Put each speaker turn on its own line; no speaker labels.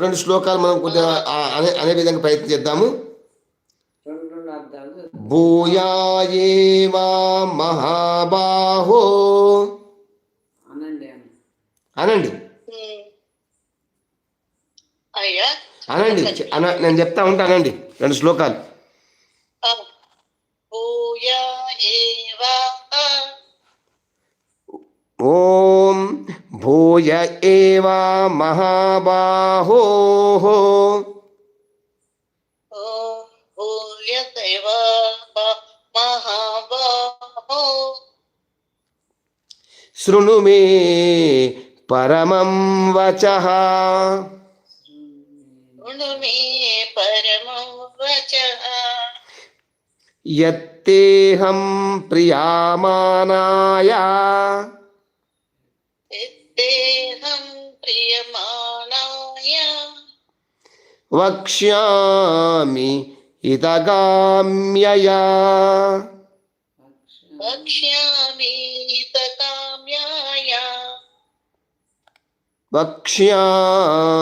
రెండు శ్లోకాలు మనం కొద్దిగా అనే విధంగా ప్రయత్నం చేద్దాము. భూయాయేవా మహాబాహో అనండి అనండి నేను చెప్తా ఉంటానండి రెండు శ్లోకాలు. ఓం భూయ ఏవా మహాబాహో శృణు మే పరమం వచః యత్తేహం ప్రియమానాయ వక్ష్యామి హితకామ్యయా వక్ష్యామి